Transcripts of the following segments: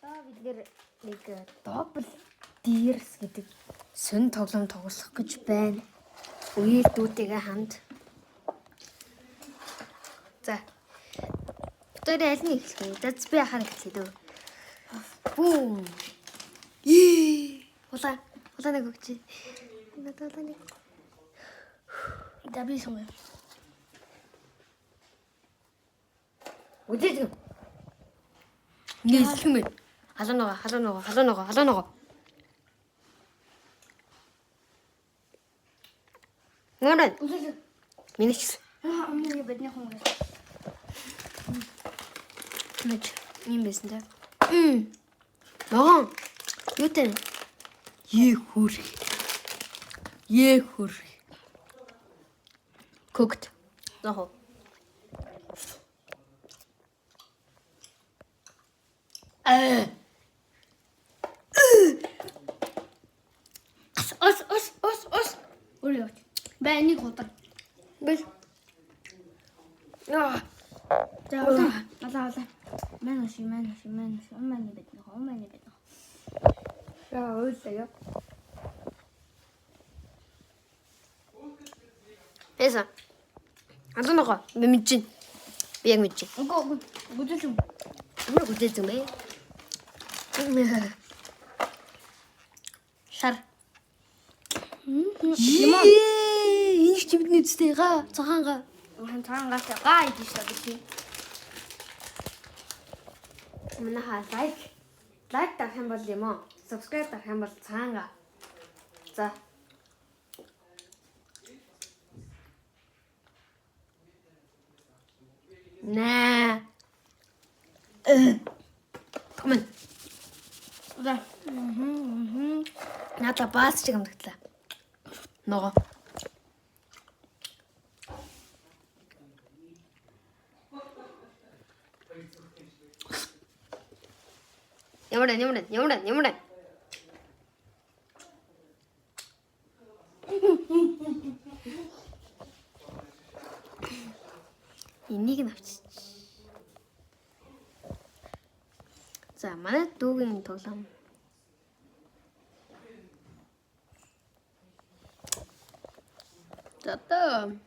Одоо бид нэг double deers гэдэг сонь тоглоом тоглох гэж байна. Үеэл дүүтэйгээ хамт. За. Тэр аль нэг хэлэх вэ? За би ахаар хэлээ дөө. Бум. Улаа нэг өгч. Надад нэг. Да би сонгоо. Үдээ. Нийлэх юм. Халуунага. Ngồi Minix. Мне бедный хумор. Мэж юм байсан да. Ногоон. Юу тань? Е хөр. Cooked. Нохо. Ос. Өлөө. Бэний хотор. Бэл. За улаа. Манаш. Уманы бедний. Яа, өлөө. Эса. Антоноо мэдэж. Би яг мэдэж. Үгүй. Бүдэж юм. Ямар үдээ юм бэ? Шар. Лимон. Энийг ч бидний үстэй цагаанга. Цагаангаас гаа идэж та би. Манайха лайк дарах юм бол лимон, subscribe дарах юм бол цагаанга. За. Наа. Come on. За. Надаа бааз чиг амтглаа. Ногоо. Ямар. Энийг нь авчиж. За, манай дүүгийн тоглоом. За одоо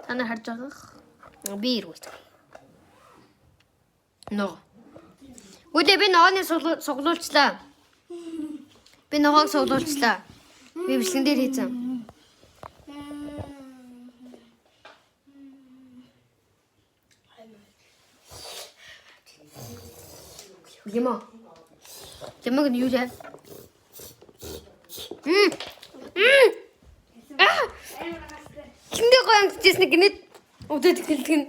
танаа харж байгаа би ирүүлдэг. Ноо. Үгүй би ногооны суглуулчлаа. Би ногоог суглуулчлаа. Би бэлгэн дээр хийцэн. Лимог нь юу вэ? Хиндэ гоём гэжсэн гинэд өдөөд хэлдэг нь.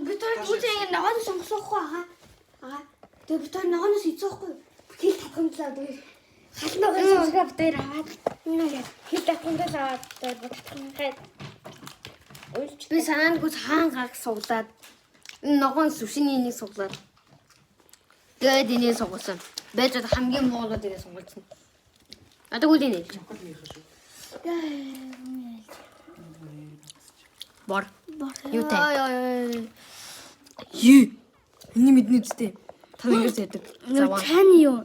Би тэр үгүй ногоос сонгохгүй байгаа. Тэгээ би тэр ногоос эцээхгүй. Хил татхамдлаа тэгээ. Халногоос сонгоо битээр аваад. Хил татхамдал аваад татхамдаад. Би санаандгүй хаангааг суглаад ногоон сүшний нэг суглаад. Тэгээд энийг сугуулсан. Байж хамгийн моолоод ирээ сугуулсан. Одоо үгүй нэ. Бор. Юу тай? Эний мэдний үстэй. Та ингэж яадаг. Заваа. Таны юу?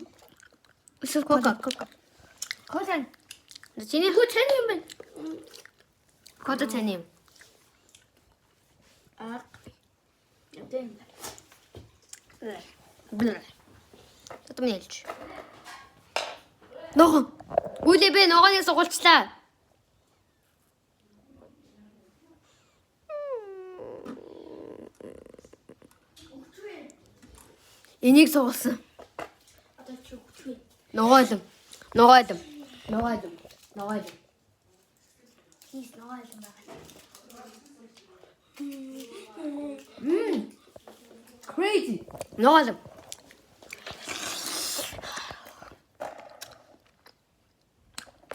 Эсвэл кока. Кола. Чиний Хөө таны юм байна. кода таны юм. Ятэн. Блэ. Татам нэлж. Ногоон. Үлээ би ногооныг сугуулчлаа. Энийг сугуулсан. Одоо чи өгчвэ. Ногоолом. Хийс ногоолом байгаа. Crazy. Ногоолом.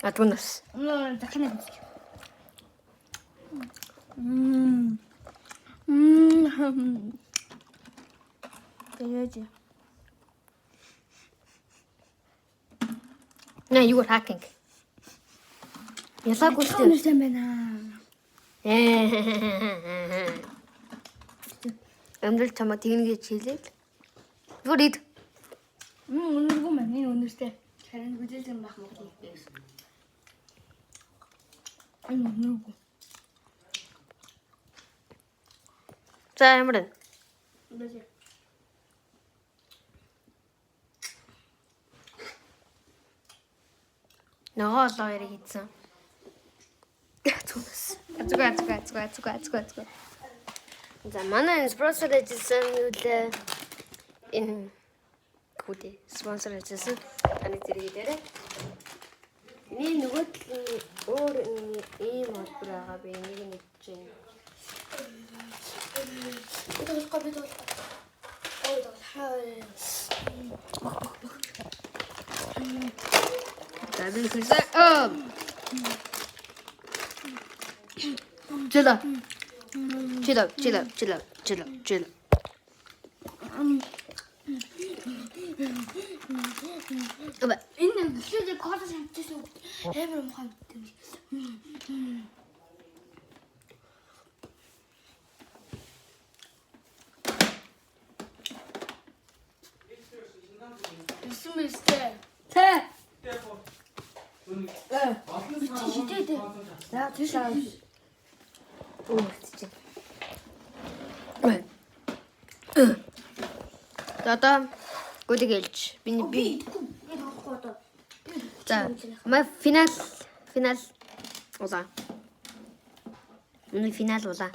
Атунас. Захна гэж. Тэгээд На, you were hacking. Ялаагүй Уншсан байна. Амрал чамаа тэгнэ гэж хэлээ. Зүрид. Өнөргөө маань энэ өнөртэй. Харин бүдэлсэн бах мохтой гэсэн. Өнөргөө. За амрал. Бэлээ. Нөгөө олоо яриг хийсэн. Зүг. За манай спонсор ажилласан үлээ энэ куди спонсор ажилласан таны зэрэг дээрээ. Миний нөгөө өөр ийм холбор байгаа би энийг нэгж байна. Бидэл. Ой, хаа. За би хэлсэн. Чила. Оба. Энэ бүлээг коолж хамтсан амар мохоо. Бисмэстэй. Тэ. Хитэдэ. За тийш. Оо чи. Тата гүдгэлж би болохгүй одоо. за ма финал улаа. Миний финал улаа.